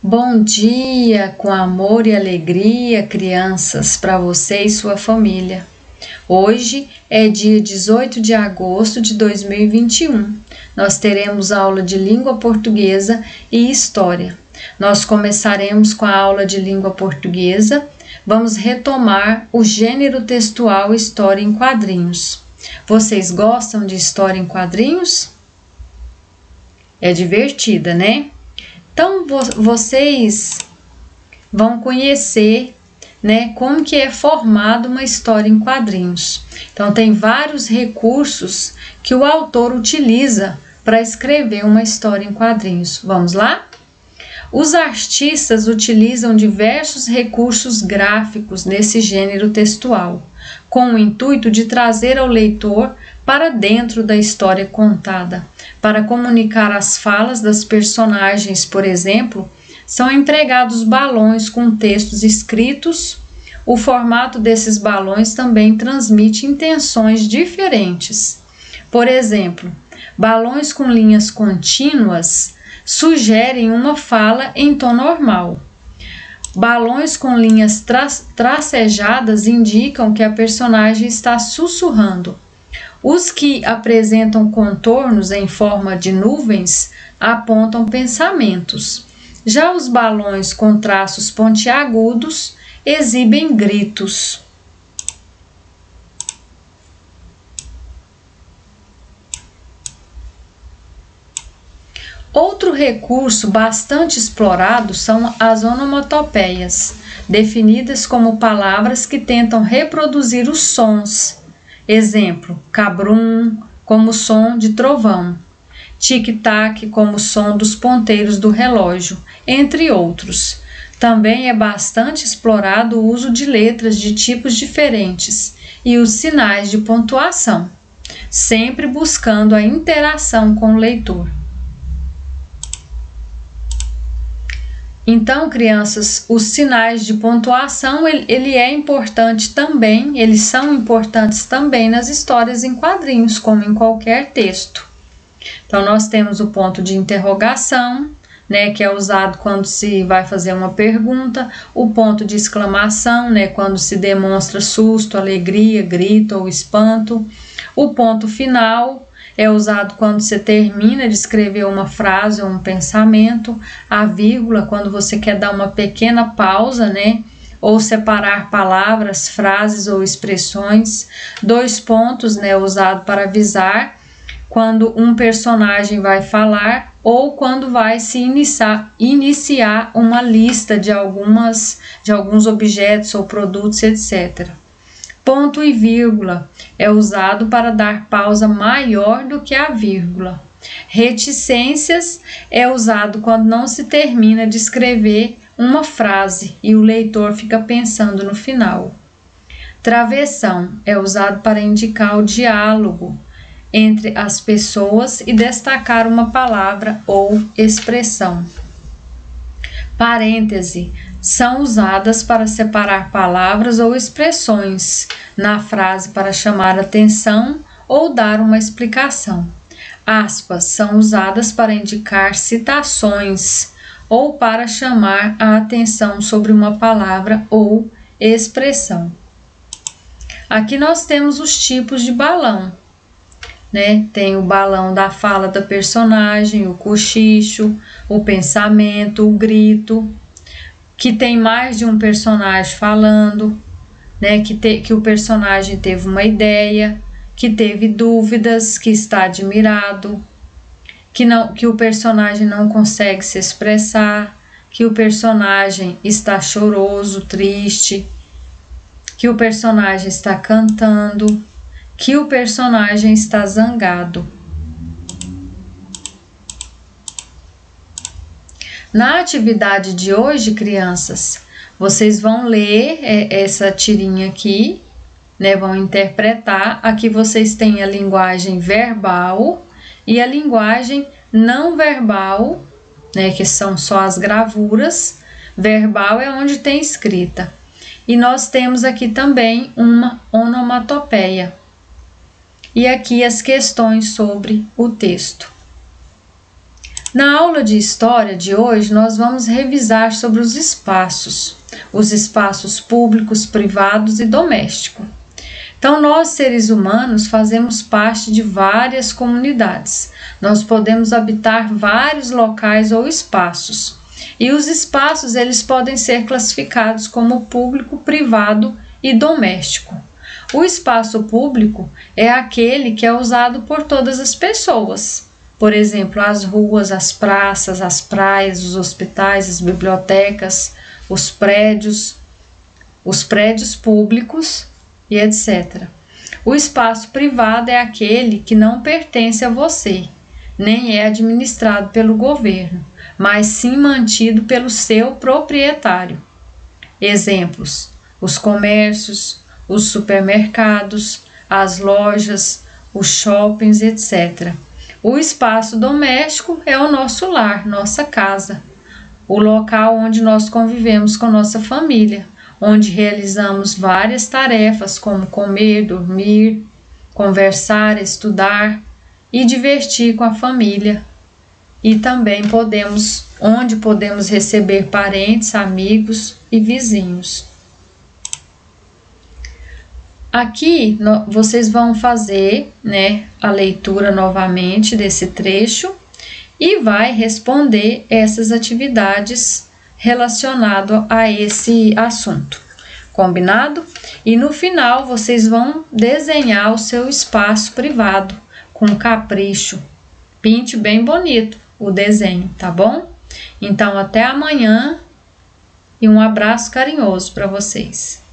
Bom dia, com amor e alegria, crianças, para você e sua família. Hoje é dia 18 de agosto de 2021. Nós teremos aula de língua portuguesa e história. Nós começaremos com a aula de língua portuguesa. Vamos retomar o gênero textual História em Quadrinhos. Vocês gostam de história em quadrinhos? É divertida, né? Então, vocês vão conhecer, né, como que é formada uma história em quadrinhos. Então, tem vários recursos que o autor utiliza para escrever uma história em quadrinhos. Vamos lá? Os artistas utilizam diversos recursos gráficos nesse gênero textual, com o intuito de trazer ao leitor para dentro da história contada. Para comunicar as falas das personagens, por exemplo, são empregados balões com textos escritos. O formato desses balões também transmite intenções diferentes. Por exemplo, balões com linhas contínuas sugerem uma fala em tom normal. Balões com linhas tracejadas indicam que a personagem está sussurrando. Os que apresentam contornos em forma de nuvens apontam pensamentos. Já os balões com traços pontiagudos exibem gritos. Outro recurso bastante explorado são as onomatopeias, definidas como palavras que tentam reproduzir os sons. Exemplo, cabrum, como som de trovão, tic-tac, como som dos ponteiros do relógio, entre outros. Também é bastante explorado o uso de letras de tipos diferentes e os sinais de pontuação, sempre buscando a interação com o leitor. Então, crianças, os sinais de pontuação, ele é importante também, eles são importantes também nas histórias em quadrinhos, como em qualquer texto. Então, nós temos o ponto de interrogação, né, que é usado quando se vai fazer uma pergunta, o ponto de exclamação, né, quando se demonstra susto, alegria, grito ou espanto, o ponto final, é usado quando você termina de escrever uma frase ou um pensamento, a vírgula quando você quer dar uma pequena pausa, né? Ou separar palavras, frases ou expressões. Dois pontos, né? Usado para avisar quando um personagem vai falar ou quando vai se iniciar uma lista de alguns objetos ou produtos, etc. Ponto e vírgula é usado para dar pausa maior do que a vírgula. Reticências é usado quando não se termina de escrever uma frase e o leitor fica pensando no final. Travessão é usado para indicar o diálogo entre as pessoas e destacar uma palavra ou expressão. Parêntese são usadas para separar palavras ou expressões na frase para chamar atenção ou dar uma explicação. Aspas são usadas para indicar citações ou para chamar a atenção sobre uma palavra ou expressão. Aqui nós temos os tipos de balão, né? Tem o balão da fala da personagem, o cochicho, o pensamento, o grito, que tem mais de um personagem falando, né? Que o personagem teve uma ideia, que teve dúvidas, que está admirado, que o personagem não consegue se expressar, que o personagem está choroso, triste, que o personagem está cantando, que o personagem está zangado. Na atividade de hoje, crianças, vocês vão ler essa tirinha aqui, né? Vão interpretar. Aqui vocês têm a linguagem verbal e a linguagem não verbal, né? Que são só as gravuras. Verbal é onde tem escrita. E nós temos aqui também uma onomatopeia. E aqui as questões sobre o texto. Na aula de história de hoje, nós vamos revisar sobre os espaços públicos, privados e domésticos. Então, nós seres humanos fazemos parte de várias comunidades. Nós podemos habitar vários locais ou espaços. E os espaços, eles podem ser classificados como público, privado e doméstico. O espaço público é aquele que é usado por todas as pessoas. Por exemplo, as ruas, as praças, as praias, os hospitais, as bibliotecas, os prédios públicos e etc. O espaço privado é aquele que não pertence a você, nem é administrado pelo governo, mas sim mantido pelo seu proprietário. Exemplos: os comércios, os supermercados, as lojas, os shoppings, etc. O espaço doméstico é o nosso lar, nossa casa, o local onde nós convivemos com nossa família, onde realizamos várias tarefas como comer, dormir, conversar, estudar e divertir com a família. E também onde podemos receber parentes, amigos e vizinhos. Aqui vocês vão fazer, a leitura novamente desse trecho e vai responder essas atividades relacionadas a esse assunto. Combinado? E no final vocês vão desenhar o seu espaço privado com capricho. Pinte bem bonito o desenho, tá bom? Então até amanhã e um abraço carinhoso para vocês.